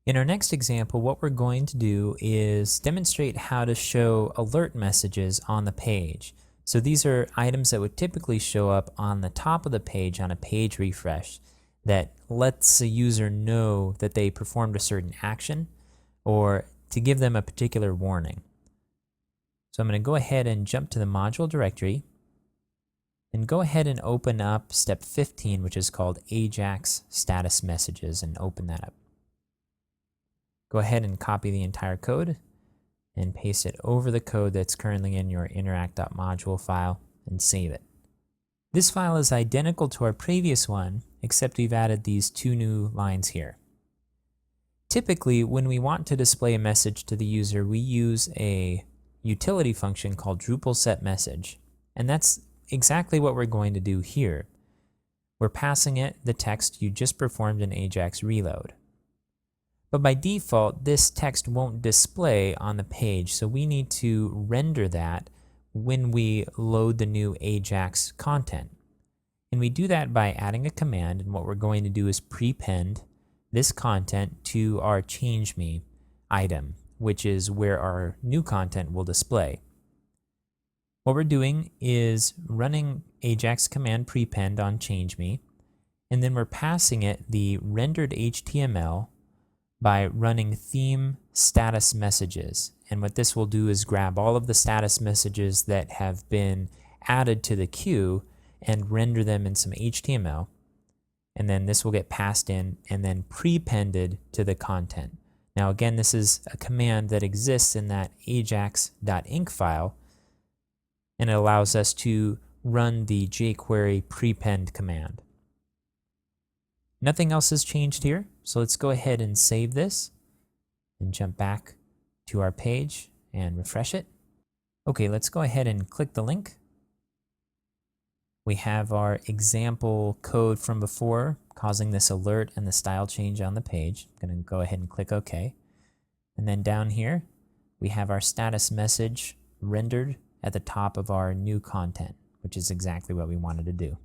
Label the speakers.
Speaker 1: In our next example, what we're going to do is demonstrate how to show alert messages on the page. So these are items that would typically show up on the top of the page on a page refresh that lets a user know that they performed a certain action or to give them a particular warning. So I'm going to go ahead and jump to the module directory and go ahead and open up step 15, which is called ajax-status-messages, and open that up. Go ahead and copy the entire code and paste it over the code that's currently in your interact.module file and save it. This file is identical to our previous one, except we've added these two new lines here. Typically, when we want to display a message to the user, we use a utility function called Drupal set message, and that's exactly what we're going to do here. We're passing it the text you just performed an Ajax reload. But by default, this text won't display on the page, so we need to render that when we load the new Ajax content. And we do that by adding a command, and what we're going to do is prepend this content to our change.me item, which is where our new content will display. What we're doing is running Ajax command prepend on change.me, and then we're passing it the rendered HTML by running theme status messages. And what this will do is grab all of the status messages that have been added to the queue and render them in some HTML. And then this will get passed in and then prepended to the content. Now again, this is a command that exists in that ajax.inc file, and it allows us to run the jQuery prepend command. Nothing else has changed here, so let's go ahead and save this and jump back to our page and refresh it. Okay, let's go ahead and click the link. We have our example code from before causing this alert and the style change on the page. I'm going to go ahead and click OK. And then down here, we have our status message rendered at the top of our new content, which is exactly what we wanted to do.